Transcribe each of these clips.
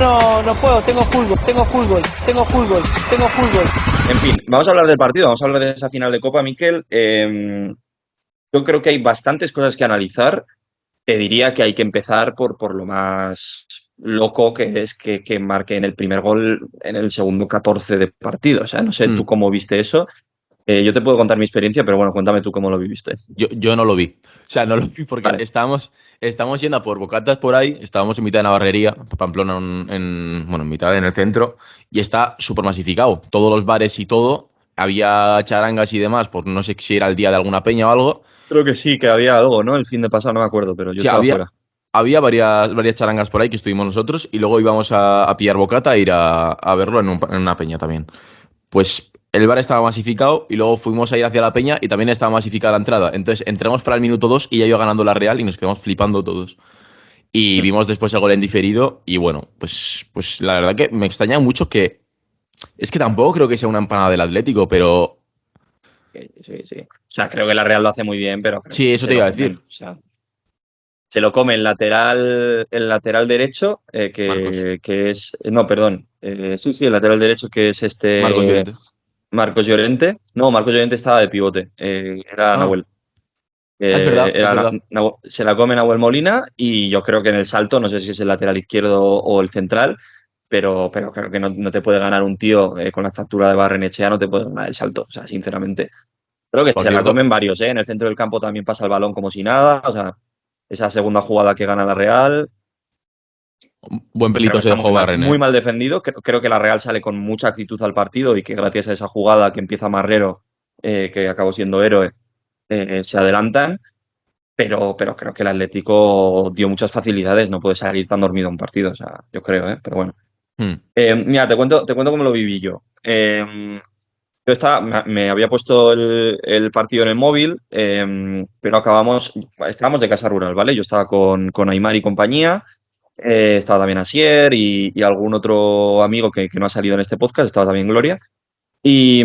no puedo, tengo fútbol. En fin, vamos a hablar del partido, vamos a hablar de esa final de Copa, Miquel. Yo creo que hay bastantes cosas que analizar. Te diría que hay que empezar por lo más loco que es que marque en el primer gol en el segundo 14 de partido. O sea, no sé tú cómo viste eso. Yo te puedo contar mi experiencia, pero bueno, cuéntame tú cómo lo viviste. Yo no lo vi. O sea, no lo vi porque Vale. estábamos yendo a por bocatas por ahí, estábamos en mitad de Navarrería, Pamplona, en mitad en el centro, y está súper masificado. Todos los bares y todo, había charangas y demás, pues no sé si era el día de alguna peña o algo. Creo que sí, que había algo, ¿no? El fin de pasado no me acuerdo, pero yo Sí, estaba fuera. había varias charangas por ahí que estuvimos nosotros, y luego íbamos a pillar bocata e ir a verlo en una peña también. Pues el bar estaba masificado y luego fuimos a ir hacia la peña y también estaba masificada la entrada. Entonces entramos para el minuto 2 y ya iba ganando la Real y nos quedamos flipando todos. Y vimos después el gol en diferido y bueno, pues la verdad que me extraña mucho que... Es que tampoco creo que sea una empanada del Atlético, pero... Sí. O sea, creo que la Real lo hace muy bien, pero creo Sí, que eso se te lo iba a comen. decir. O sea, se lo come el lateral derecho, Marcos. que es... No, perdón. Sí, el lateral derecho que es Marcos Llorente. Marcos Llorente. No, Marcos Llorente estaba de pivote. Era Ah, Nahuel. es verdad, es verdad. Se la come Nahuel Molina y yo creo que en el salto, no sé si es el lateral izquierdo o el central, pero creo que no te puede ganar un tío con la estatura de Barrenechea, no te puede ganar el salto, o sea, sinceramente. Creo que Por se la cierto, comen varios, ¿eh? En el centro del campo también pasa el balón como si nada, o sea, esa segunda jugada que gana la Real, buen creo que pelito se está dejó Barren, muy mal defendido. Creo que la Real sale con mucha actitud al partido y que gracias a esa jugada que empieza Marrero, que acabó siendo héroe, se adelantan. Pero creo que el Atlético dio muchas facilidades, no puede salir tan dormido a un partido, o sea, yo creo, ¿eh? Pero bueno. Mira, te cuento cómo lo viví yo. Yo me había puesto el partido en el móvil, pero estábamos de casa rural, ¿vale? Yo estaba con Aimar y compañía, estaba también Asier y algún otro amigo que no ha salido en este podcast, estaba también Gloria. Y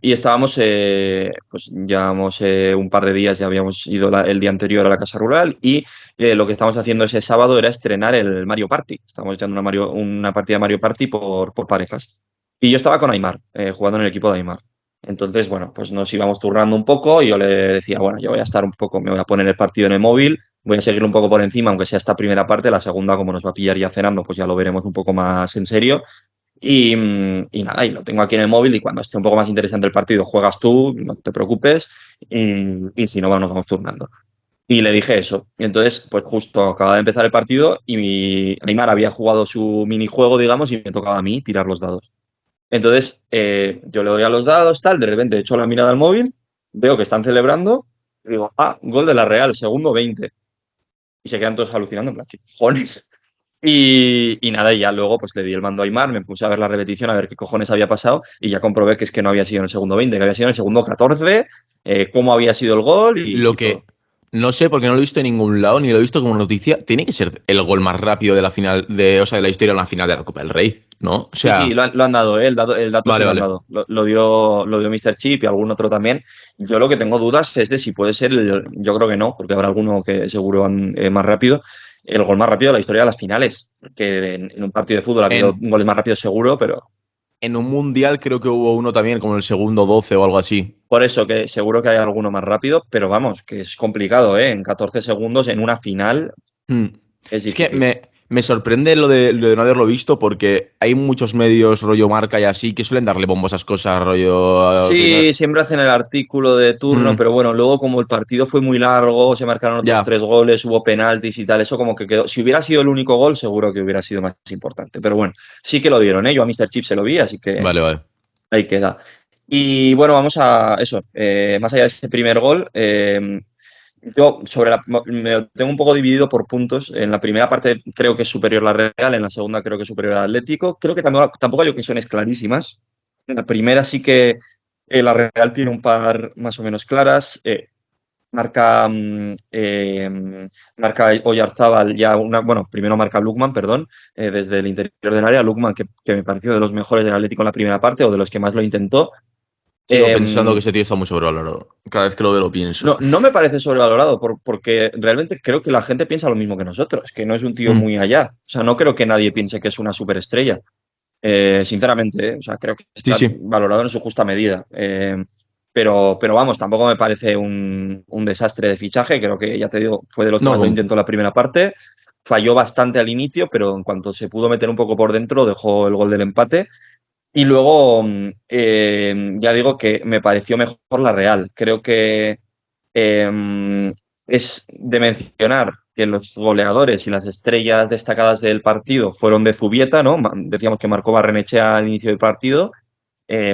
estábamos, pues llevamos un par de días, ya habíamos ido el día anterior a la casa rural y lo que estábamos haciendo ese sábado era estrenar el Mario Party. Estábamos echando una partida de Mario Party por parejas. Y yo estaba con Aimar, jugando en el equipo de Aimar. Entonces, bueno, pues nos íbamos turnando un poco y yo le decía, bueno, yo voy a estar un poco, me voy a poner el partido en el móvil, voy a seguir un poco por encima, aunque sea esta primera parte, la segunda, como nos va a pillar ya cenando, pues ya lo veremos un poco más en serio. Y nada, y lo tengo aquí en el móvil y cuando esté un poco más interesante el partido juegas tú, no te preocupes, y si no, nos vamos turnando. Y le dije eso. Y entonces, pues justo acaba de empezar el partido y Aimar había jugado su minijuego, digamos, y me tocaba a mí tirar los dados. Entonces, yo le doy a los dados, tal, de repente echo la mirada al móvil, veo que están celebrando, y digo, gol de la Real, segundo 20. Y se quedan todos alucinando, en plan, ¿qué cojones? Y nada, y ya luego pues le di el mando a Aimar, me puse a ver la repetición, a ver qué cojones había pasado, y ya comprobé que es que no había sido en el segundo 20, que había sido en el segundo 14, cómo había sido el gol Lo y todo. que no sé, porque no lo he visto en ningún lado, ni lo he visto como noticia, tiene que ser el gol más rápido de la final, de la historia en la final de la Copa del Rey, ¿no? O Sí, sea, lo han dado, el dato sí vale, lo han vale. dado. Lo dio Mr. Chip y algún otro también. Yo lo que tengo dudas es de si puede ser, yo creo que no, porque habrá alguno que seguro más rápido, el gol más rápido de la historia de las finales. Que en un partido de fútbol ha habido En, goles más rápidos seguro, pero en un mundial creo que hubo uno también, como el segundo 12 o algo así. por eso que seguro que hay alguno más rápido, pero vamos, que es complicado, ¿eh? En 14 segundos en una final Hmm. es Es que difícil. me sorprende lo de no haberlo visto porque hay muchos medios rollo marca y así que suelen darle bombo a esas cosas, rollo Sí, siempre hacen el artículo de turno, pero bueno, luego como el partido fue muy largo, se marcaron otros ya, 3 goles, hubo penaltis y tal, eso como que quedó. Si hubiera sido el único gol, seguro que hubiera sido más importante. Pero bueno, sí que lo dieron, ¿eh? Yo a Mr. Chip se lo vi, así que vale, vale. ahí queda. Y bueno, vamos a eso. Más allá de ese primer gol, yo me tengo un poco dividido por puntos. En la primera parte creo que es superior la Real, en la segunda creo que es superior al Atlético. Creo que tampoco hay ocasiones clarísimas. En la primera sí que la Real tiene un par más o menos claras. Marca Oyarzábal ya bueno, primero marca Lukman, perdón, desde el interior del área. Lukman, que me pareció de los mejores del Atlético en la primera parte o de los que más lo intentó. Sigo Eh, pensando que ese tío está muy sobrevalorado. Cada vez que lo veo lo pienso. no me parece sobrevalorado porque realmente creo que la gente piensa lo mismo que nosotros, que no es un tío Mm. muy allá. O sea, no creo que nadie piense que es una superestrella. Sinceramente, ¿eh? O sea, creo que Sí, está sí. valorado en su justa medida. Pero vamos, tampoco me parece un desastre de fichaje. Creo que, ya te digo, fue de los que No, más lo intentó la primera parte. Falló bastante al inicio, pero en cuanto se pudo meter un poco por dentro, dejó el gol del empate. Y luego, ya digo que me pareció mejor la Real. Creo que es de mencionar que los goleadores y las estrellas destacadas del partido fueron de Zubieta, ¿no? Decíamos que marcó Barrenechea al inicio del partido,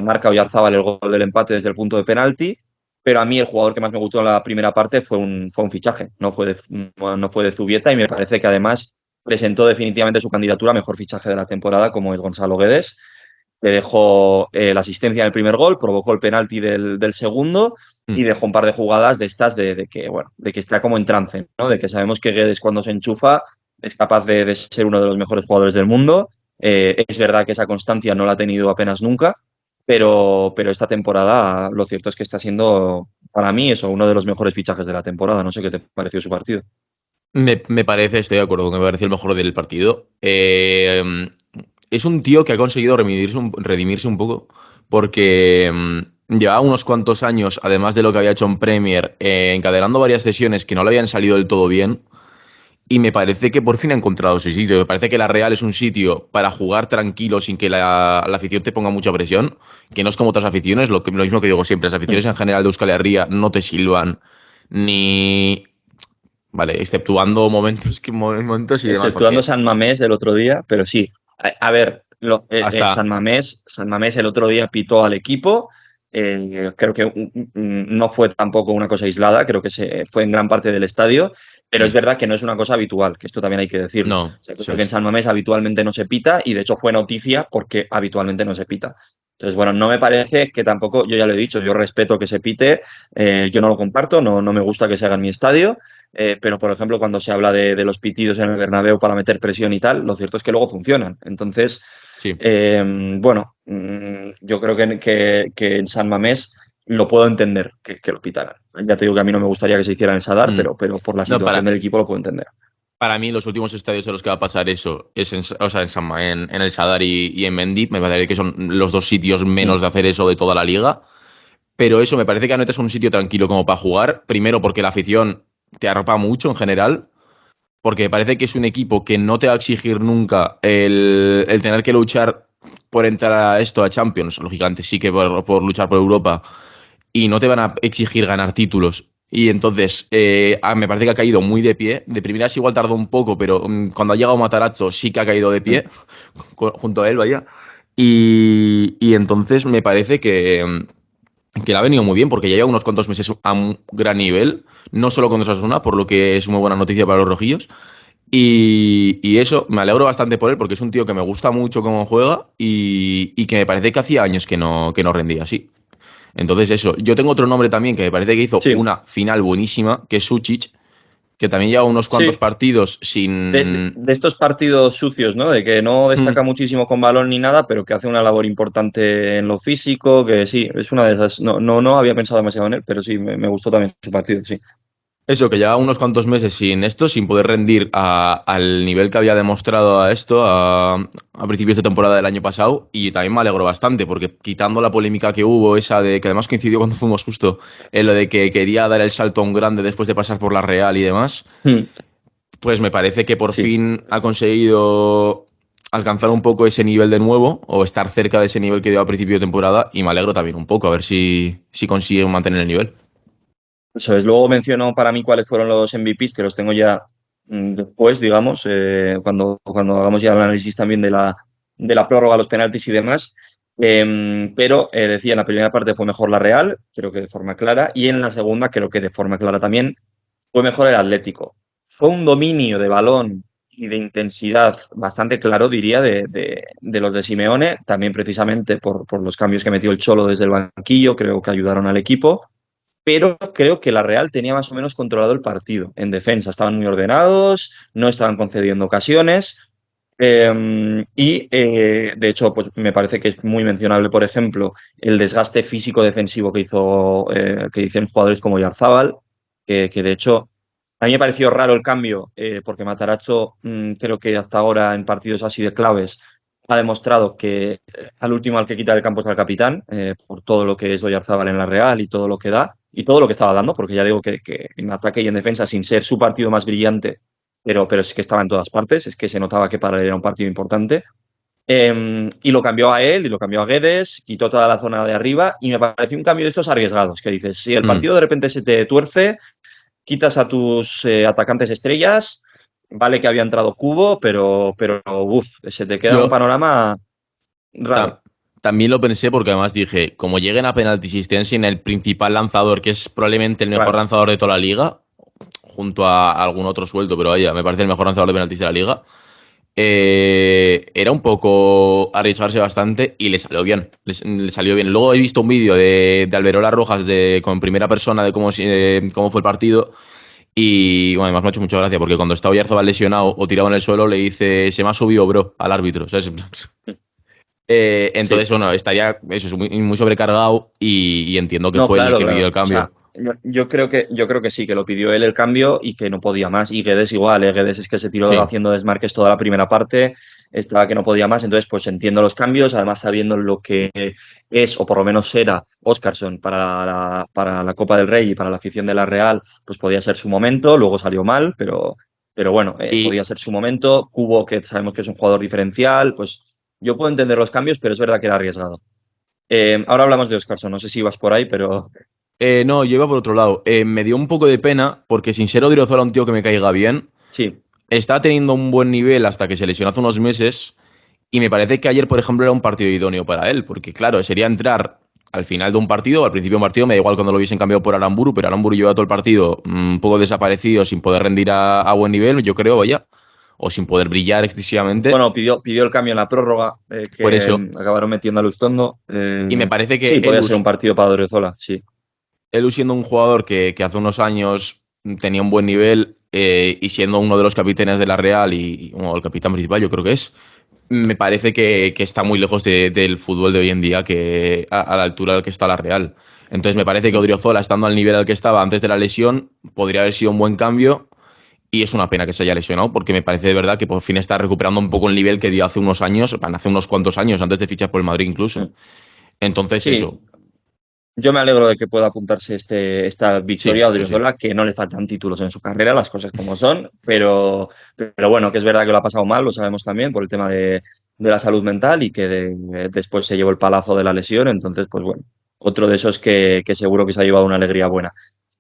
marca Oyarzábal el gol del empate desde el punto de penalti, pero a mí el jugador que más me gustó en la primera parte fue un fichaje, no fue de Zubieta, y me parece que además presentó definitivamente su candidatura a mejor fichaje de la temporada, como es Gonzalo Guedes. Le dejó la asistencia en el primer gol, provocó el penalti del segundo Mm. y dejó un par de jugadas de estas de que está como en trance, ¿no? De que sabemos que Guedes, cuando se enchufa, es capaz de ser uno de los mejores jugadores del mundo. Es verdad que esa constancia no la ha tenido apenas nunca, pero esta temporada lo cierto es que está siendo, para mí, eso, uno de los mejores fichajes de la temporada. No sé qué te pareció su partido. Me parece, estoy de acuerdo, que me pareció el mejor del partido. Es un tío que ha conseguido redimirse un poco, porque llevaba unos cuantos años, además de lo que había hecho en Premier, encadenando varias sesiones que no le habían salido del todo bien. Y me parece que por fin ha encontrado su sitio. Me parece que la Real es un sitio para jugar tranquilo sin que la afición te ponga mucha presión, que no es como otras aficiones, lo mismo que digo siempre, las aficiones en general de Euskal Herria no te silban ni... Vale, exceptuando momentos y demás, Exceptuando porque San Mamés el otro día, pero sí. A ver, hasta... San Mamés el otro día pitó al equipo. Creo que no fue tampoco una cosa aislada, creo que fue en gran parte del estadio, pero es Mm. verdad que no es una cosa habitual, que esto también hay que decirlo. O No, sea, eso creo que en es. San Mamés habitualmente no se pita, y de hecho fue noticia porque habitualmente no se pita. Entonces, bueno, no me parece que tampoco, yo ya lo he dicho, yo respeto que se pite, yo no lo comparto, no me gusta que se haga en mi estadio. Pero, por ejemplo, cuando se habla de los pitidos en el Bernabéu para meter presión y tal, lo cierto es que luego funcionan. Entonces, Sí. bueno, yo creo que en San Mamés lo puedo entender que lo pitaran. Ya te digo que a mí no me gustaría que se hiciera en el Sadar, Mm. pero por la No, situación del equipo lo puedo entender. para mí los últimos estadios en los que va a pasar eso es o sea, en el Sadar y en Mendy. Me parece que son los dos sitios Mm. menos de hacer eso de toda la liga. Pero eso, me parece que Anoeta es un sitio tranquilo como para jugar. Primero porque la afición te arropa mucho en general. Porque me parece que es un equipo que no te va a exigir nunca el tener que luchar por entrar a esto, a Champions. Lógicamente sí que por luchar por Europa. Y no te van a exigir ganar títulos. Y entonces, me parece que ha caído muy de pie. De primeras igual tardó un poco, pero cuando ha llegado Matarazzo sí que ha caído de Mm. pie, junto a él, vaya. Y entonces me parece que le ha venido muy bien, porque ya lleva unos cuantos meses a un gran nivel, no solo con Osasuna, por lo que es muy buena noticia para los rojillos. Y eso, me alegro bastante por él, porque es un tío que me gusta mucho cómo juega y que me parece que hacía años que no rendía así. Entonces eso, yo tengo otro nombre también que me parece que hizo Sí, una final buenísima, que es Suchic, que también lleva unos cuantos sí. partidos De, de- sin... de estos partidos sucios, ¿no? De que no Mm. destaca muchísimo con balón ni nada, pero que hace una labor importante en lo físico, que sí, es una de esas. No había pensado demasiado en él, pero sí, me gustó también su partido, sí. Eso, que lleva unos cuantos meses sin esto, sin poder rendir al nivel que había demostrado a principios de temporada del año pasado. Y también me alegro bastante, porque quitando la polémica que hubo, esa de que además coincidió cuando fuimos justo en lo de que quería dar el salto a un grande después de pasar por la Real y demás, Mm. pues me parece que por Sí. fin ha conseguido alcanzar un poco ese nivel de nuevo, o estar cerca de ese nivel que dio a principio de temporada. Y me alegro también un poco, a ver si consigue mantener el nivel. Eso es. Luego menciono para mí cuáles fueron los MVPs, que los tengo ya después, digamos, cuando hagamos ya el análisis también de la prórroga, los penaltis y demás. Pero decía, en la primera parte fue mejor la Real, creo que de forma clara, y en la segunda creo que de forma clara también fue mejor el Atlético. Fue un dominio de balón y de intensidad bastante claro, diría, de los de Simeone, también precisamente por los cambios que metió el Cholo desde el banquillo, creo que ayudaron al equipo, pero creo que la Real tenía más o menos controlado el partido. En defensa estaban muy ordenados, no estaban concediendo ocasiones. De hecho, pues me parece que es muy mencionable, por ejemplo, el desgaste físico defensivo que hicieron jugadores como Yarzábal, que de hecho a mí me pareció raro el cambio, porque Matarazzo creo que hasta ahora en partidos así de claves ha demostrado que al último al que quita el campo es al capitán, por todo lo que es Oyarzábal en la Real y todo lo que da, y todo lo que estaba dando, porque ya digo que en ataque y en defensa, sin ser su partido más brillante, pero es que estaba en todas partes, es que se notaba que para él era un partido importante. Y lo cambió a él y lo cambió a Guedes, quitó toda la zona de arriba y me pareció un cambio de estos arriesgados, que dices, si el partido de repente se te tuerce, quitas a tus atacantes estrellas, vale que había entrado Cubo, pero se te queda un Yo panorama raro. también lo pensé porque además dije, como lleguen a penaltis y estén sin el principal lanzador, que es probablemente el mejor Claro. lanzador de toda la liga, junto a algún otro sueldo, pero vaya, me parece el mejor lanzador de penaltis de la liga, era un poco arriesgarse bastante y le salió bien. Le salió bien. Luego he visto un vídeo de Alberola Rojas con primera persona de cómo fue el partido. Y bueno, además me ha hecho mucha gracia porque cuando está Oyarzabal lesionado o tirado en el suelo le dice se me ha subido, bro, al árbitro. ¿Sabes? En plan, entonces, Sí. bueno, estaría eso es muy sobrecargado y entiendo que No, fue el claro, que pidió claro. el O sea, cambio. yo creo que sí, que lo pidió él el cambio y que no podía más. Y Guedes igual, Guedes es que se tiró Sí, haciendo desmarques toda la primera parte, estaba que no podía más. Entonces, pues entiendo los cambios, además sabiendo lo que es, o por lo menos era, Óscarson para la Copa del Rey y para la afición de la Real, pues podía ser su momento. Luego salió mal, pero bueno, y podía ser su momento. Cubo, que sabemos que es un jugador diferencial, pues yo puedo entender los cambios, pero es verdad que era arriesgado. Ahora hablamos de Óscarson, no sé si ibas por ahí, pero no, yo iba por otro lado. Me dio un poco de pena porque sin ser Odriozola un tío que me caiga bien, sí. está teniendo un buen nivel hasta que se lesionó hace unos meses. Y me parece que ayer, por ejemplo, era un partido idóneo para él, porque claro, sería entrar al final de un partido, al principio de un partido, me da igual cuando lo hubiesen cambiado por Aramburu, pero Aramburu lleva todo el partido un poco desaparecido, sin poder rendir a buen nivel, yo creo, vaya, o sin poder brillar excesivamente. Bueno, pidió el cambio en la prórroga, Por que eso. acabaron metiendo a Lustondo. Y me parece que Sí, podía ser un partido para Odriozola, sí. Elu siendo un jugador que hace unos años tenía un buen nivel y siendo uno de los capitanes de la Real bueno, el capitán principal, yo creo que es. Me parece que está muy lejos del fútbol de hoy en día, que a la altura al que está la Real. Entonces me parece que Odriozola, estando al nivel al que estaba antes de la lesión, podría haber sido un buen cambio y es una pena que se haya lesionado porque me parece de verdad que por fin está recuperando un poco el nivel que dio hace unos años, hace unos cuantos años, antes de fichar por el Madrid incluso. Entonces Sí, eso, yo me alegro de que pueda apuntarse esta victoria a sí. Odriozola, que no le faltan títulos en su carrera, las cosas como son, pero bueno, que es verdad que lo ha pasado mal, lo sabemos también, por el tema de la salud mental y que después se llevó el palazo de la lesión, entonces, pues bueno, otro de esos que seguro que se ha llevado una alegría buena.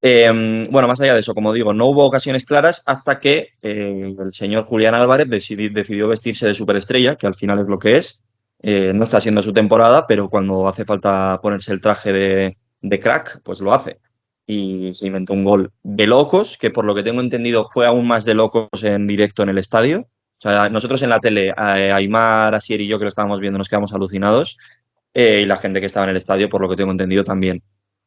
Bueno, más allá de eso, como digo, no hubo ocasiones claras hasta que el señor Julián Álvarez decidió vestirse de superestrella, que al final es lo que es. No está siendo su temporada, pero cuando hace falta ponerse el traje de crack, pues lo hace. Y se inventó un gol de locos, que por lo que tengo entendido fue aún más de locos en directo en el estadio. O sea, nosotros en la tele, Aimar, Asier y yo que lo estábamos viendo, nos quedamos alucinados. Y la gente que estaba en el estadio, por lo que tengo entendido, también.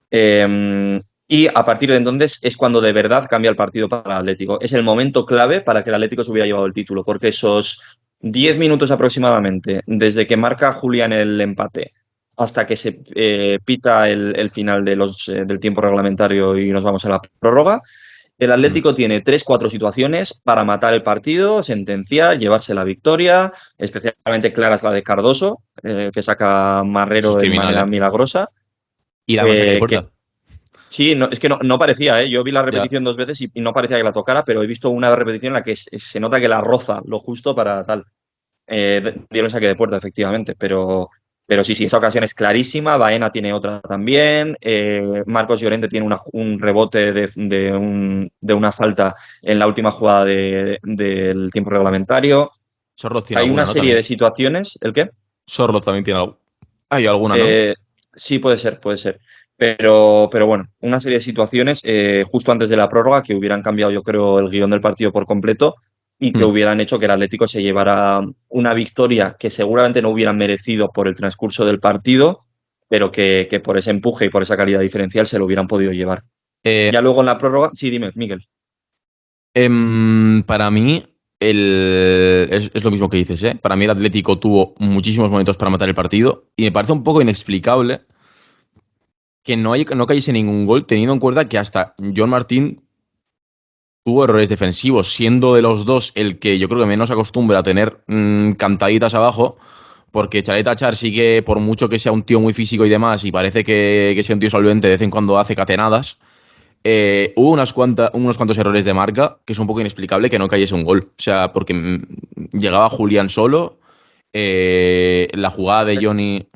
Eh, y a partir de entonces es cuando de verdad cambia el partido para el Atlético. Es el momento clave para que el Atlético se hubiera llevado el título, porque esos 10 minutos aproximadamente, desde que marca Julián el empate hasta que se pita el final del tiempo reglamentario y nos vamos a la prórroga, el Mm. Atlético tiene 3, 4 situaciones para matar el partido, sentenciar, llevarse la victoria, especialmente clara es la de Cardoso, que saca Eso Marrero es de criminal, manera ¿eh? milagrosa. Y la saque de Que puerta. Sí, no, es que no parecía, ¿eh? Yo vi la Ya. repetición 2 veces y no parecía que la tocara, pero he visto una repetición en la que se nota que la roza lo justo para tal. Dieron saque de puerta, efectivamente, pero sí, esa ocasión es clarísima. Baena tiene otra también. Marcos Llorente tiene un rebote de una falta en la última jugada del tiempo reglamentario. Sorloz tiene Hay una alguna, ¿no? serie de También. situaciones. ¿El qué? Sorloz también tiene hay alguna, ¿no? Eh, sí, puede ser, puede ser. Pero bueno, una serie de situaciones justo antes de la prórroga que hubieran cambiado, yo creo, el guión del partido por completo y que Mm. hubieran hecho que el Atlético se llevara una victoria que seguramente no hubieran merecido por el transcurso del partido, pero que por ese empuje y por esa calidad diferencial se lo hubieran podido llevar. Eh, Ya luego en la prórroga, sí, dime, Miguel. para mí, es lo mismo que dices, ¿eh? Para mí el Atlético tuvo muchísimos momentos para matar el partido y me parece un poco inexplicable que no cayese ningún gol, teniendo en cuenta que hasta John Martín tuvo errores defensivos, siendo de los dos el que yo creo que menos acostumbra a tener cantaditas abajo, porque Chalet Achar sí que, por mucho que sea un tío muy físico y demás, y parece que sea un tío solvente, de vez en cuando hace catenadas. Hubo unos cuantos errores de marca que es un poco inexplicable que no cayese un gol. O sea, porque llegaba Julián solo, la jugada de Johnny.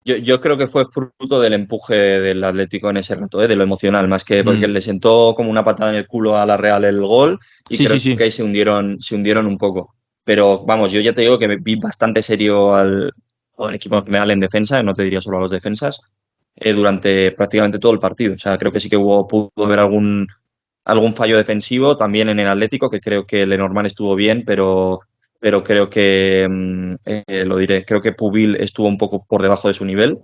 Yo creo que fue fruto del empuje del Atlético en ese rato, de lo emocional, más que porque Mm, le sentó como una patada en el culo a la Real el gol y sí, sí, creo sí. que ahí se hundieron un poco. Pero vamos, yo ya te digo que me vi bastante serio al equipo en general en defensa, no te diría solo a los defensas, durante prácticamente todo el partido. O sea, creo que sí que pudo haber algún fallo defensivo también en el Atlético, que creo que Lenormand estuvo bien, pero creo que, lo diré, creo que Pubil estuvo un poco por debajo de su nivel.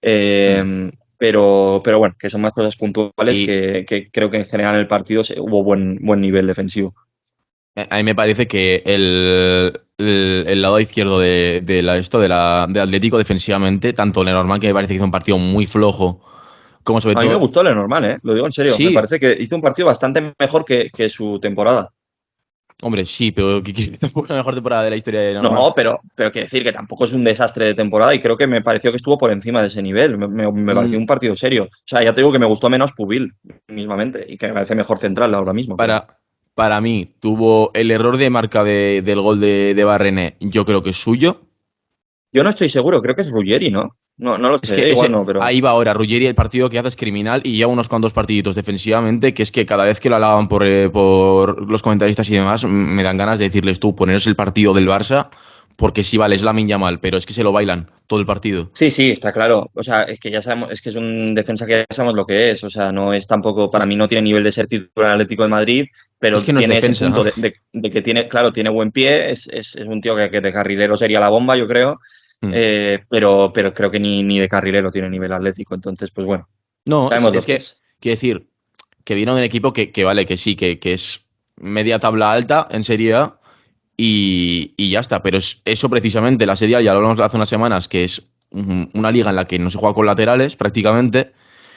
Mm. Pero bueno, que son más cosas puntuales Y que creo que en general en el partido hubo buen nivel defensivo. a mí me parece que el lado izquierdo de Atlético defensivamente, tanto Lenormand, que me parece que hizo un partido muy flojo, como sobre A mí me todo. gustó Lenormand, lo digo en serio. Me Sí, parece que hizo un partido bastante mejor que su temporada. hombre, sí, pero que tampoco es la mejor temporada de la historia de Lenormand. No, pero quiero decir que tampoco es un desastre de temporada y creo que me pareció que estuvo por encima de ese nivel. Me Mm, pareció un partido serio. O sea, ya te digo que me gustó menos Pubil mismamente y que me parece mejor central ahora mismo. Pero para mí, tuvo el error de marca del gol de Barrené, yo creo que es suyo. yo no estoy seguro, creo que es Ruggeri, ¿no? No lo Es sé, que igual no, pero ahí va ahora, Ruggeri, el partido que hace es criminal y lleva unos cuantos partiditos defensivamente que es que cada vez que lo alaban por los comentaristas y demás, me dan ganas de decirles tú, poneros el partido del Barça, porque sí, vale, es Lamine Yamal, pero es que se lo bailan todo el partido. sí, sí, está claro. O sea, es que ya sabemos, es que es un defensa que ya sabemos lo que es. O sea, no es tampoco, para Es, mí no tiene nivel de ser titular Atlético de Madrid, es pero que no es tiene ese defensa, ¿no? punto de que tiene, claro, tiene buen pie, es un tío que de carrilero sería la bomba, yo creo. Mm. Pero creo que ni de carrilero tiene nivel atlético. Entonces, pues bueno, No, sabemos lo es que que, es. quiero decir, que viene de un equipo que vale, que sí, que es media tabla alta en Serie A y ya está. Pero es eso precisamente, la Serie A, ya lo hablamos hace unas semanas, que es una liga en la que no se juega con laterales prácticamente.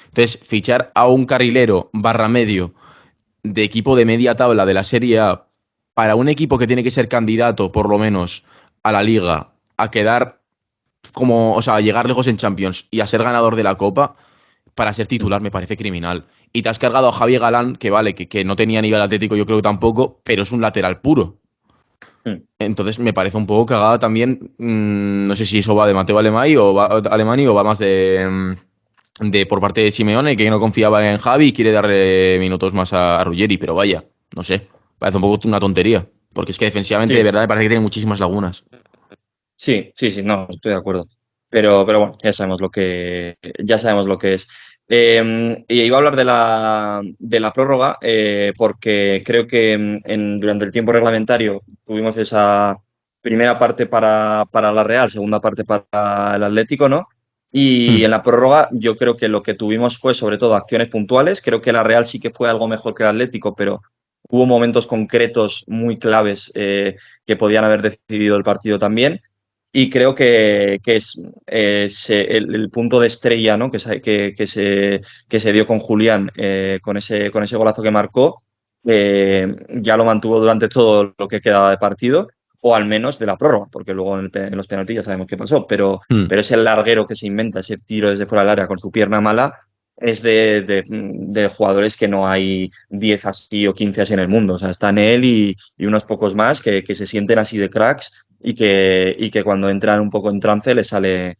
Entonces, fichar a un carrilero barra medio de equipo de media tabla de la Serie A para un equipo que tiene que ser candidato, por lo menos, a la liga, a quedar como, o sea, a llegar lejos en Champions y a ser ganador de la Copa, para ser Mm, titular me parece criminal. Y te has cargado a Javier Galán, que vale, que no tenía nivel atlético, yo creo que tampoco, pero es un lateral puro. mm. Entonces me parece un poco cagada también. No sé si eso va de Mateo Alemany o va más de por parte de Simeone, que no confiaba en Javi y quiere darle minutos más a Ruggeri, pero vaya, no sé, parece un poco una tontería. Porque es que defensivamente de Sí, verdad me parece que tiene muchísimas lagunas. sí, no, estoy de acuerdo. Pero bueno, ya sabemos lo que es. Y iba a hablar de la prórroga, porque creo que durante el tiempo reglamentario tuvimos esa primera parte para la Real, segunda parte para el Atlético, ¿no? Y Hmm. en la prórroga yo creo que lo que tuvimos fue sobre todo acciones puntuales. Creo que la Real sí que fue algo mejor que el Atlético, pero hubo momentos concretos muy claves, que podían haber decidido el partido también. Y creo que es el punto de estrella, ¿no? que se dio con Julián, con ese golazo que marcó, ya lo mantuvo durante todo lo que quedaba de partido, o al menos de la prórroga, porque luego en los penaltis ya sabemos qué pasó, Hmm. pero ese larguero que se inventa, ese tiro desde fuera del área con su pierna mala, es de jugadores que no hay 10 así o 15 así en el mundo. O sea, están él y unos pocos más que se sienten así de cracks y que cuando entran un poco en trance le sale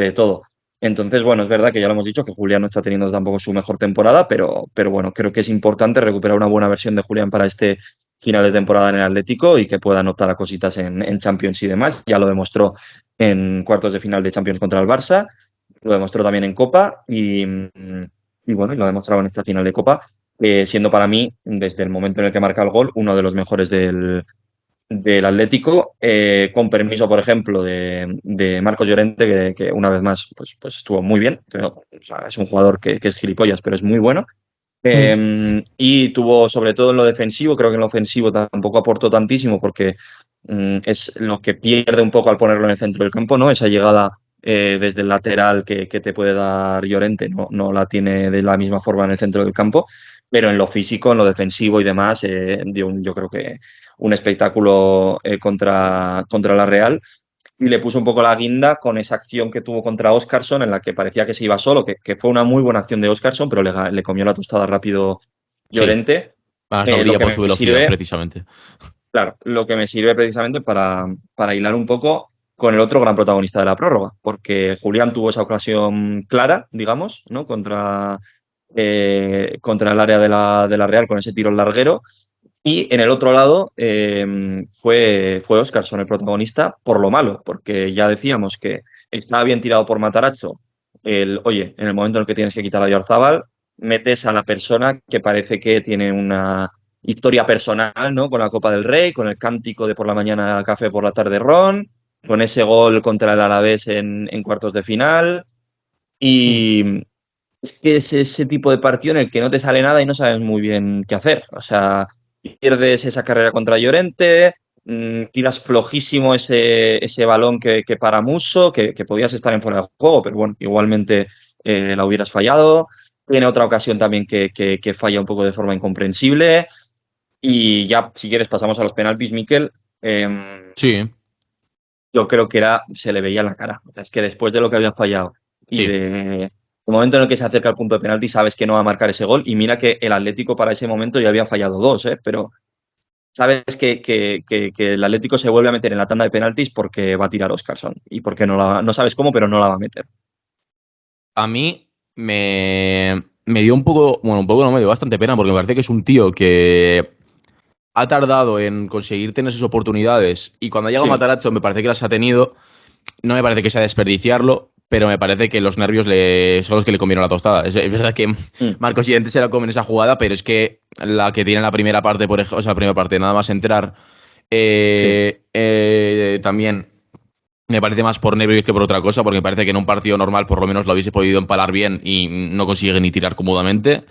de todo. Entonces, bueno, es verdad que ya lo hemos dicho que Julián no está teniendo tampoco su mejor temporada, pero bueno, creo que es importante recuperar una buena versión de Julián para este final de temporada en el Atlético y que puedan optar a cositas en Champions y demás. Ya lo demostró en cuartos de final de Champions contra el Barça, lo demostró también en Copa y bueno, y lo ha demostrado en esta final de Copa, siendo para mí, desde el momento en el que marca el gol, uno de los mejores del Atlético, con permiso, por ejemplo, de Marco Llorente, que una vez más pues estuvo muy bien. Pero, o sea, es un jugador que es gilipollas, pero es muy bueno. Y tuvo, sobre todo en lo defensivo, creo que en lo ofensivo tampoco aportó tantísimo porque es lo que pierde un poco al ponerlo en el centro del campo, ¿no? Esa llegada desde el lateral que te puede dar Llorente, no la tiene de la misma forma en el centro del campo, pero en lo físico, en lo defensivo y demás, yo creo que un espectáculo contra la Real y le puso un poco la guinda con esa acción que tuvo contra Óscarson, en la que parecía que se iba solo, que fue una muy buena acción de Óscarson, pero le comió la tostada rápido Sí, Llorente. además no Lo brilla que por su me velocidad, sirve, precisamente. claro, lo que me sirve precisamente para hilar un poco con el otro gran protagonista de la prórroga, porque Julián tuvo esa ocasión clara, digamos, ¿no? Contra el área de la Real con ese tiro en larguero. Y en el otro lado fue Óscarson el protagonista por lo malo, porque ya decíamos que estaba bien tirado por Matarazzo. Oye, en el momento en el que tienes que quitar a Oyarzábal, metes a la persona que parece que tiene una historia personal, ¿no? Con la Copa del Rey, con el cántico de por la mañana café, por la tarde ron, con ese gol contra el Alavés en cuartos de final. Y es que es ese tipo de partido en el que no te sale nada y no sabes muy bien qué hacer. O sea, pierdes esa carrera contra Llorente, tiras flojísimo ese balón que para Musso, que podías estar en fuera de juego, pero bueno, igualmente la hubieras fallado. Tiene otra ocasión también que falla un poco de forma incomprensible. Y ya, si quieres, pasamos a los penaltis, Miquel. Sí, Yo creo que se le veía en la cara. O sea, es que después de lo que habían fallado y sí. de el momento en el que se acerca al punto de penalti, sabes que no va a marcar ese gol. Y mira que el Atlético para ese momento ya había fallado dos, ¿eh? Pero sabes que el Atlético se vuelve a meter en la tanda de penaltis porque va a tirar Óscarson. Y porque no sabes cómo, pero no la va a meter. A mí me dio un poco, bueno, un poco no me dio bastante pena porque me parece que es un tío que ha tardado en conseguir tener sus oportunidades y cuando llega a Sí, Matarazzo me parece que las ha tenido. No me parece que sea desperdiciarlo, pero me parece que los nervios son los que le comieron la tostada. Es verdad que mm, Marcos Llorente se la come en esa jugada, pero es que la que tiene en la primera parte, por ejemplo, o sea, la primera parte, nada más entrar, sí. también me parece más por nervios que por otra cosa, porque me parece que en un partido normal por lo menos lo hubiese podido empalar bien y no consigue ni tirar cómodamente.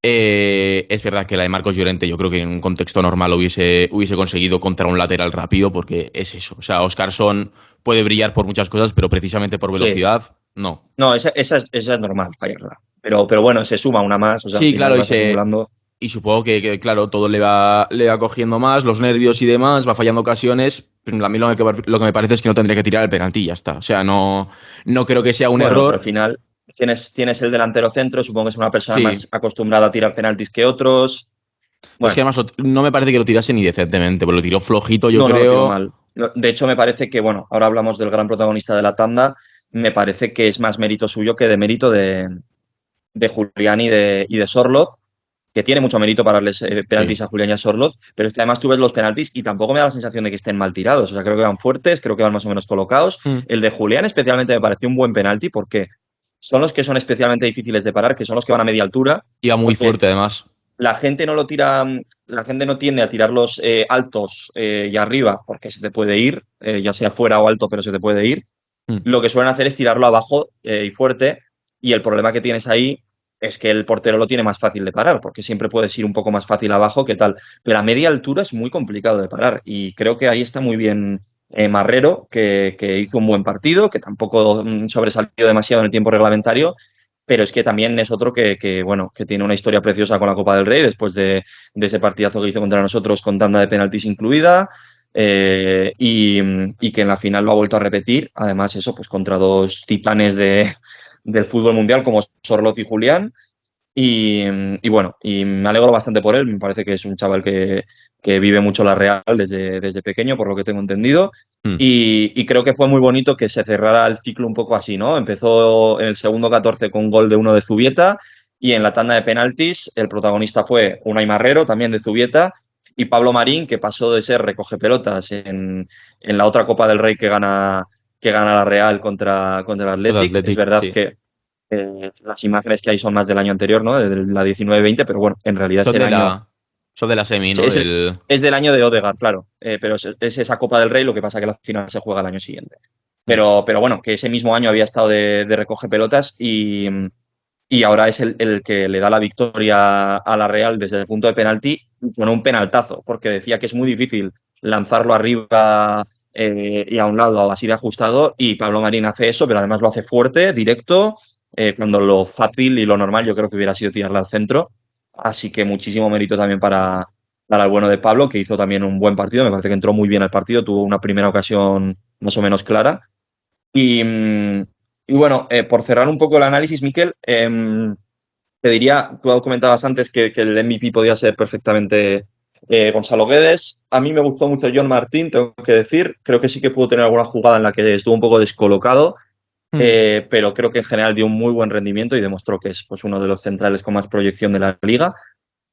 Es verdad que la de Marcos Llorente yo creo que en un contexto normal hubiese conseguido contra un lateral rápido porque es eso. O sea, Óscarson puede brillar por muchas cosas, pero precisamente por Sí. velocidad, no. No, esa es normal fallarla. Pero bueno, se suma una más. O sea, al Sí, final claro, vas acumulando. y supongo que, claro, todo le va cogiendo más, los nervios y demás, va fallando ocasiones. Pero a mí lo que me parece es que no tendría que tirar el penalti y ya está. O sea, no creo que sea un Bueno, pero al error. final tienes el delantero centro, supongo que es una persona Sí, más acostumbrada a tirar penaltis que otros. pero es que Bueno, además no me parece que lo tirase ni decentemente, pero lo tiró flojito, yo no lo tiró creo. mal. De hecho, me parece que, bueno, ahora hablamos del gran protagonista de la tanda, me parece que es más mérito suyo que de mérito de Julián y de Sorloz, que tiene mucho mérito para darles Sí. penaltis a Julián y a Sorloz, pero es que además tú ves los penaltis y tampoco me da la sensación de que estén mal tirados. O sea, creo que van fuertes, creo que van más o menos colocados. Mm. El de Julián especialmente me pareció un buen penalti porque son los que son especialmente difíciles de parar, que son los que van a media altura, Iba muy porque fuerte, además. la gente no lo tira, la gente no tiende a tirarlos altos y arriba, porque se te puede ir, ya sea fuera o alto, pero se te puede ir. Mm. Lo que suelen hacer es tirarlo abajo y fuerte, y el problema que tienes ahí es que el portero lo tiene más fácil de parar, porque siempre puedes ir un poco más fácil abajo que tal. Pero a media altura es muy complicado de parar, y creo que ahí está muy bien Marrero, que hizo un buen partido, que tampoco sobresalió demasiado en el tiempo reglamentario, pero es que también es otro bueno, que tiene una historia preciosa con la Copa del Rey, después de ese partidazo que hizo contra nosotros con tanda de penaltis incluida, y que en la final lo ha vuelto a repetir, además eso, pues contra dos titanes del fútbol mundial como Sorloz y Julián, y bueno, y me alegro bastante por él. Me parece que es un chaval que vive mucho la Real desde pequeño, por lo que tengo entendido. Mm. Y creo que fue muy bonito que se cerrara el ciclo un poco así, ¿no? Empezó en el segundo 14 con gol de uno de Zubieta, y en la tanda de penaltis el protagonista fue Unai Marrero, también de Zubieta, y Pablo Marín, que pasó de ser recoge pelotas en la otra Copa del Rey que gana la Real contra el El Athletic. Es Athletic, verdad sí. que las imágenes que hay son más del año anterior, ¿no? De la 19-20, pero bueno, en realidad Son ese de año la, son de la semi, ¿no? es, es del año de Odegaard, claro, pero es esa Copa del Rey, lo que pasa que la final se juega el año siguiente. Mm. Pero bueno, que ese mismo año había estado de recoge pelotas, y ahora es el que le da la victoria a la Real desde el punto de penalti con un penaltazo, porque decía que es muy difícil lanzarlo arriba y a un lado así de ajustado, y Pablo Marín hace eso, pero además lo hace fuerte, directo, cuando lo fácil y lo normal yo creo que hubiera sido tirarla al centro. Así que muchísimo mérito también para el bueno de Pablo, que hizo también un buen partido, me parece que entró muy bien al partido, tuvo una primera ocasión más o menos clara. Y, y bueno, por cerrar un poco el análisis, Miquel, te diría, tú comentabas antes que el MVP podía ser perfectamente Gonzalo Guedes. A mí me gustó mucho John Martín, tengo que decir. Creo que sí que pudo tener alguna jugada en la que estuvo un poco descolocado, pero creo que en general dio un muy buen rendimiento y demostró que es pues, uno de los centrales con más proyección de la liga.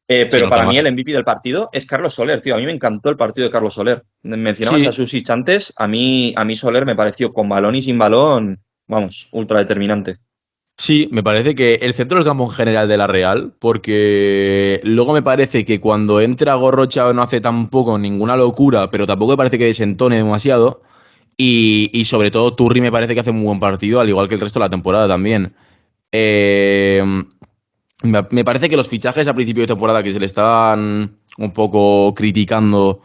Se Pero nota para mí más. el MVP del partido es Carlos Soler, tío. A mí me encantó el partido de Carlos Soler. Mencionabas a Sí, Susic antes. A mí Soler me pareció con balón y sin balón, vamos, ultra determinante. sí, me parece que el centro del campo en general de la Real, porque luego me parece que cuando entra Gorrocha no hace tampoco ninguna locura, pero tampoco me parece que desentone demasiado. Y sobre todo Turri me parece que hace un buen partido, al igual que el resto de la temporada también. Eh, me parece que los fichajes a principio de temporada que se le estaban un poco criticando,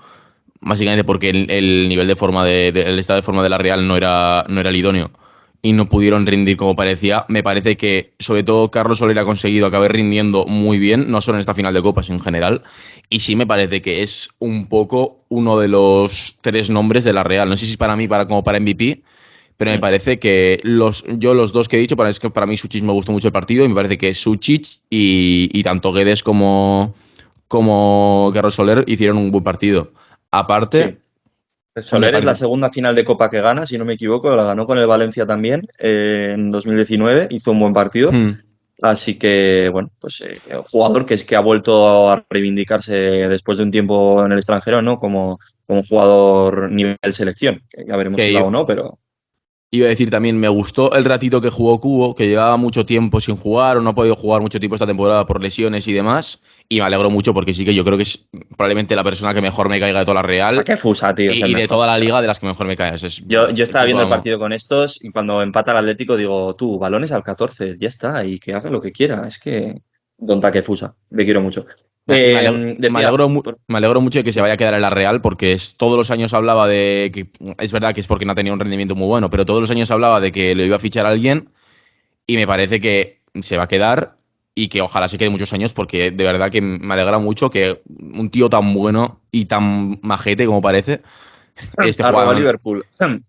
básicamente porque el nivel de forma el estado de forma de la Real no era el idóneo y no pudieron rendir como parecía. Me parece que sobre todo Carlos Soler ha conseguido acabar rindiendo muy bien, no solo en esta final de Copas en general, y sí me parece que es un poco uno de los tres nombres de la Real. No sé si para mí como para MVP, pero me Mm. parece que los dos que he dicho, es que para mí Suchich me gustó mucho el partido y me parece que Suchich y tanto Guedes como Carlos Soler hicieron un buen partido. Sí. Aparte, me Soler es la parece. segunda final de Copa que gana, si no me equivoco. La ganó con el Valencia también en 2019. Hizo un buen partido. Hmm, Así que, bueno, pues un jugador que ha vuelto a reivindicarse después de un tiempo en el extranjero, ¿no? Como jugador nivel selección. Que ya veremos si va que o no, pero iba a decir también, me gustó el ratito que jugó Cubo, que llevaba mucho tiempo sin jugar o no ha podido jugar mucho tiempo esta temporada por lesiones y demás. Y me alegro mucho porque sí que yo creo que es probablemente la persona que mejor me caiga de toda la ¿a Real qué fusa, tío? Es el y de mejor. toda la liga de las que mejor me caen. Es Yo el estaba viendo el puto partido con estos y cuando empata el Atlético digo, tú, balones al 14, ya está, y que haga lo que quiera. Es que, don Takefusa, le quiero mucho. Y me Decía, alegro, me alegro mucho de que se vaya a quedar en la Real porque todos los años hablaba de que es verdad que es porque no ha tenido un rendimiento muy bueno, pero todos los años hablaba de que lo iba a fichar a alguien y me parece que se va a quedar y que ojalá se quede muchos años porque de verdad que me alegra mucho que un tío tan bueno y tan majete como parece esté arroba jugando, Liverpool,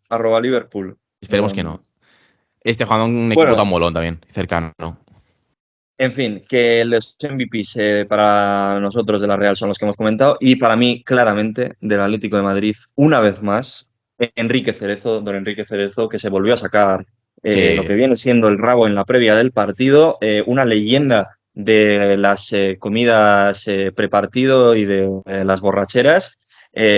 arroba Liverpool. esperemos que no, esté jugando en un equipo tan Bueno, molón también, cercano. en fin, que los MVPs para nosotros de la Real son los que hemos comentado y para mí, claramente, del Atlético de Madrid, una vez más, Enrique Cerezo, don Enrique Cerezo, que se volvió a sacar lo Sí, que viene siendo el rabo en la previa del partido, una leyenda de las comidas prepartido y de las borracheras.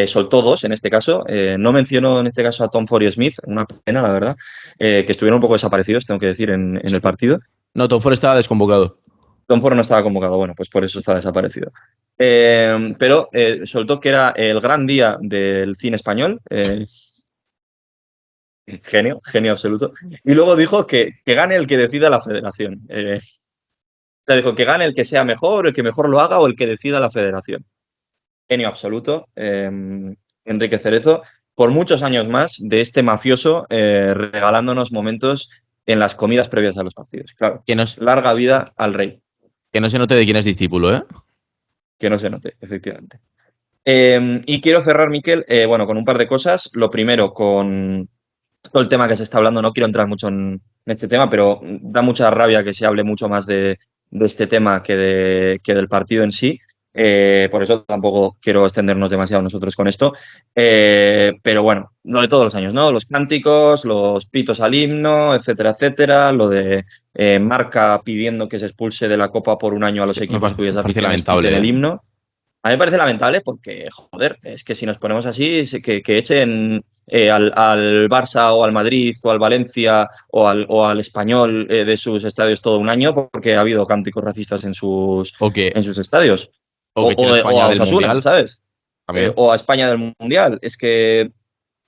Soltó dos en este caso. No menciono en este caso a Tom Forey Smith, una pena, la verdad, que estuvieron un poco desaparecidos, tengo que decir, en el sí. partido. No, Tom Ford estaba desconvocado. Tom Ford no estaba convocado, bueno, pues por eso está desaparecido. Pero soltó que era el gran día del cine español, genio, genio absoluto. Y luego dijo que gane el que decida la federación. O sea, dijo que gane el que sea mejor, el que mejor lo haga o el que decida la federación. Genio absoluto, Enrique Cerezo, por muchos años más de este mafioso regalándonos momentos en las comidas previas a los partidos. Claro, Que no, larga vida al rey. que no se note de quién es discípulo, ¿eh? Que no se note, efectivamente. Y quiero cerrar, Miquel, bueno, con un par de cosas. Lo primero, con todo el tema que se está hablando, no quiero entrar mucho en este tema, pero da mucha rabia que se hable mucho más de este tema que del partido en sí. Por eso tampoco quiero extendernos demasiado nosotros con esto. Pero bueno, lo de todos los años, ¿no? Los cánticos, los pitos al himno, etcétera, etcétera. Lo de Marca pidiendo que se expulse de la Copa por un año a los Sí, equipos cuyas me parece aficiones piten lamentable, el ¿eh? himno. A mí me parece lamentable porque, joder, es que si nos ponemos así, que echen al Barça o al Madrid o al Valencia o al Español de sus estadios todo un año porque ha habido cánticos racistas O que, en sus estadios. o que echen a O España a del Osasuna, Mundial ¿sabes? también. O a España del Mundial. Es que,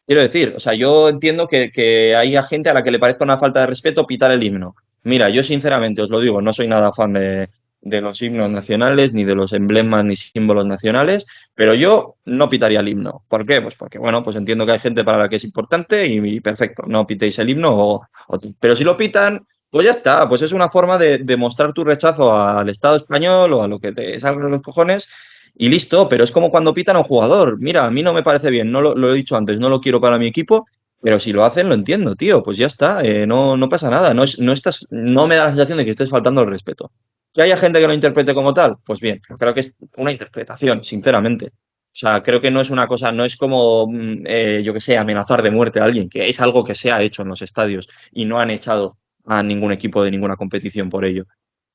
quiero decir, o sea, yo entiendo que hay a gente a la que le parezca una falta de respeto pitar el himno. Mira, yo sinceramente os lo digo, no soy nada fan de los himnos nacionales, ni de los emblemas ni símbolos nacionales, pero yo no pitaría el himno. ¿Por qué? Pues porque, bueno, pues entiendo que hay gente para la que es importante y perfecto, no pitéis el himno pero si lo pitan, pues ya está, pues es una forma de mostrar tu rechazo al Estado español o a lo que te salga de los cojones y listo, pero es como cuando pitan a un jugador. Mira, a mí no me parece bien, no lo he dicho antes, no lo quiero para mi equipo, pero si lo hacen, lo entiendo, tío. Pues ya está, no pasa nada. No me da la sensación de que estés faltando el respeto. Que haya gente que lo interprete como tal, pues bien, pero creo que es una interpretación, sinceramente. O sea, creo que no es una cosa, no es como, yo que sé, amenazar de muerte a alguien, que es algo que se ha hecho en los estadios y no han echado a ningún equipo de ninguna competición por ello.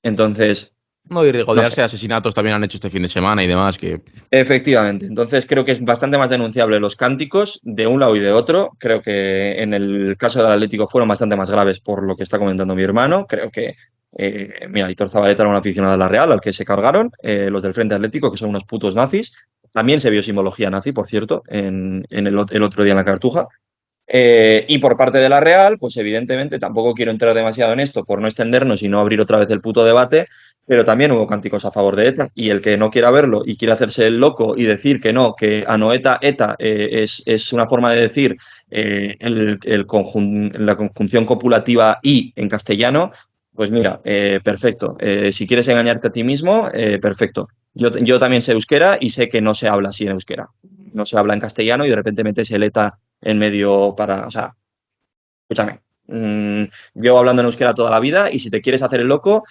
Entonces, No, y no sé. regodearse de asesinatos también han hecho este fin de semana y demás, que Efectivamente, entonces creo que es bastante más denunciable los cánticos de un lado y de otro. Creo que en el caso del Atlético fueron bastante más graves por lo que está comentando mi hermano. Creo que, mira, Aitor Zabaleta era un aficionado de la Real al que se cargaron los del Frente Atlético, que son unos putos nazis. También se vio simbología nazi, por cierto, en el otro día en la Cartuja. Y por parte de la Real, pues evidentemente tampoco quiero entrar demasiado en esto por no extendernos y no abrir otra vez el puto debate, pero también hubo cánticos a favor de ETA y el que no quiera verlo y quiere hacerse el loco y decir que no, que anoeta ETA es una forma de decir la conjunción copulativa y en castellano, pues mira, perfecto. Si quieres engañarte a ti mismo, perfecto. Yo también sé euskera y sé que no se habla así en euskera. No se habla en castellano y de repente metes el ETA en medio para, o sea, escúchame, llevo hablando en euskera toda la vida y si te quieres hacer el loco,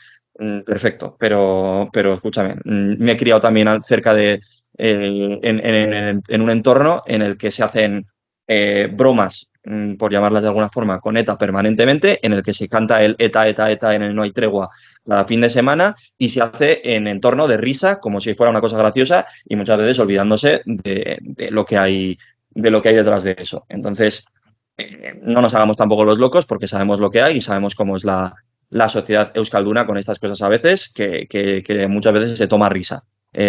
perfecto, pero escúchame, me he criado también cerca de, en un entorno en el que se hacen bromas, por llamarlas de alguna forma, con ETA permanentemente, en el que se canta el ETA, ETA, ETA en el No hay tregua cada fin de semana y se hace en entorno de risa, como si fuera una cosa graciosa y muchas veces olvidándose de lo que hay, de lo que hay detrás de eso. Entonces, no nos hagamos tampoco los locos porque sabemos lo que hay y sabemos cómo es la sociedad euskalduna con estas cosas a veces, que muchas veces se toma risa,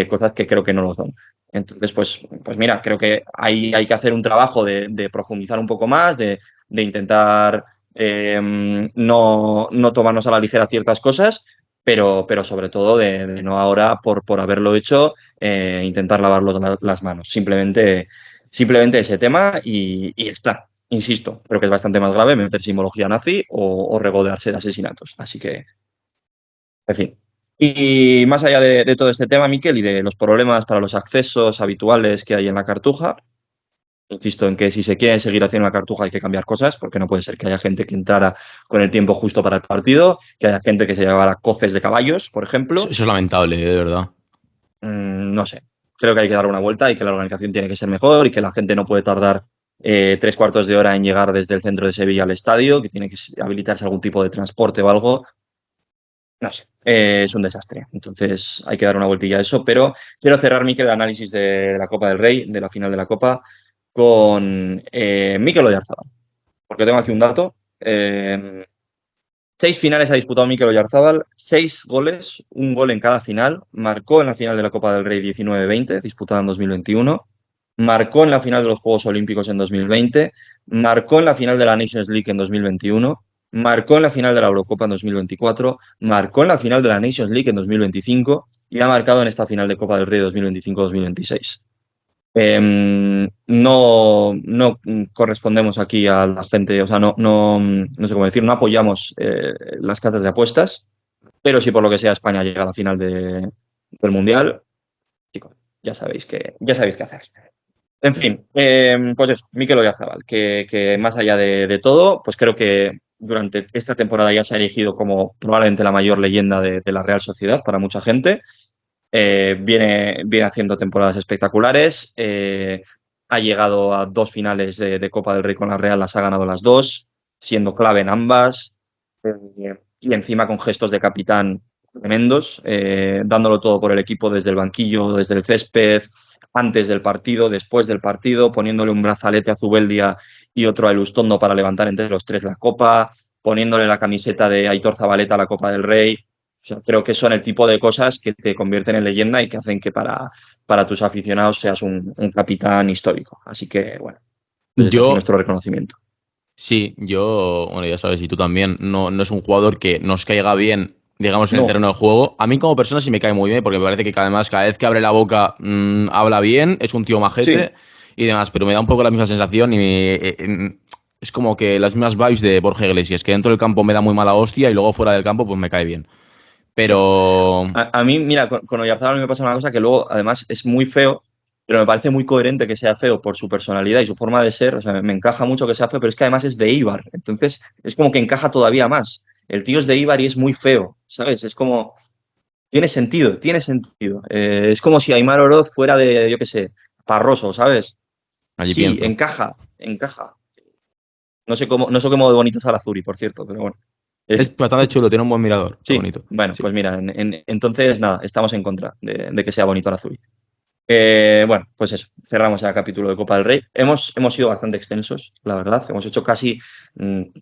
cosas que creo que no lo son. Entonces, pues mira, creo que hay que hacer un trabajo de profundizar un poco más, de intentar no tomarnos a la ligera ciertas cosas, pero sobre todo de no ahora, por haberlo hecho, intentar lavarlos las manos. Simplemente ese tema y está. Insisto, creo que es bastante más grave meter simbología nazi o regodearse de asesinatos. Así que, en fin. Y más allá de todo este tema, Miquel, y de los problemas para los accesos habituales que hay en la Cartuja, insisto en que si se quiere seguir haciendo la Cartuja hay que cambiar cosas, porque no puede ser que haya gente que entrara con el tiempo justo para el partido, que haya gente que se llevara cofres de caballos, por ejemplo. eso es lamentable, de verdad. No sé, creo que hay que dar una vuelta y que la organización tiene que ser mejor y que la gente no puede tardar 3 cuartos de hora en llegar desde el centro de Sevilla al estadio, que tiene que habilitarse algún tipo de transporte o algo. No sé, es un desastre. Entonces hay que dar una vueltilla a eso, pero quiero cerrar, Mikel, el análisis de la Copa del Rey, de la final de la Copa, con Mikel Oyarzabal, porque tengo aquí un dato. 6 finales ha disputado Mikel Oyarzabal, 6 goles, un gol en cada final. Marcó en la final de la Copa del Rey 19-20, disputada en 2021. Marcó en la final de los Juegos Olímpicos en 2020. Marcó en la final de la Nations League en 2021. Marcó en la final de la Eurocopa en 2024. Marcó en la final de la Nations League en 2025. Y ha marcado en esta final de Copa del Rey 2025-2026. No correspondemos aquí a la gente, o sea, no sé cómo decir, no apoyamos las casas de apuestas, pero si por lo que sea España llega a la final del Mundial, chicos, ya sabéis qué hacer. En fin, pues eso, Mikel Oyarzabal, que más allá de todo, pues creo que durante esta temporada ya se ha elegido como probablemente la mayor leyenda de la Real Sociedad para mucha gente. Viene haciendo temporadas espectaculares. Ha llegado a 2 finales de Copa del Rey con la Real, las ha ganado las dos, siendo clave en ambas. Y encima con gestos de capitán tremendos, dándolo todo por el equipo desde el banquillo, desde el césped, antes del partido, después del partido, poniéndole un brazalete a Zubeldia y otro a Elustondo para levantar entre los tres la copa, poniéndole la camiseta de Aitor Zabaleta a la Copa del Rey. O sea, creo que son el tipo de cosas que te convierten en leyenda y que hacen que para tus aficionados seas un capitán histórico. Así que, bueno, desde aquí Yo, nuestro reconocimiento. Sí, yo, bueno, ya sabes, y tú también, no es un jugador que nos caiga bien, digamos, en el No, terreno de juego. A mí como persona sí me cae muy bien, porque me parece que además cada vez que abre la boca habla bien, es un tío sí, majete y demás, pero me da un poco la misma sensación y es como que las mismas vibes de Borja Iglesias, que dentro del campo me da muy mala hostia y luego fuera del campo pues me cae bien. sí. Pero A mí, mira, con Oyarzábal me pasa una cosa que luego, además, es muy feo, pero me parece muy coherente que sea feo por su personalidad y su forma de ser. O sea, me encaja mucho que sea feo, pero es que además es de Eibar. Entonces, es como que encaja todavía más. El tío es de Eibar y es muy feo, ¿sabes? Es como, tiene sentido, tiene sentido. Es como si Aimar Oroz fuera de, yo qué sé, Parroso, ¿sabes? allí Sí, pienso. encaja, encaja. No sé cómo de bonito está la Zuri, por cierto, pero bueno. Es bastante chulo, tiene un buen mirador, está Sí, bonito. bueno, Sí. pues mira, entonces nada, estamos en contra de que sea bonito la Zuri. Bueno, pues eso, cerramos ya el capítulo de Copa del Rey. Hemos sido bastante extensos, la verdad. Hemos hecho casi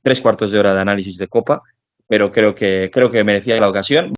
3 cuartos de hora de análisis de Copa, pero creo que merecía la ocasión.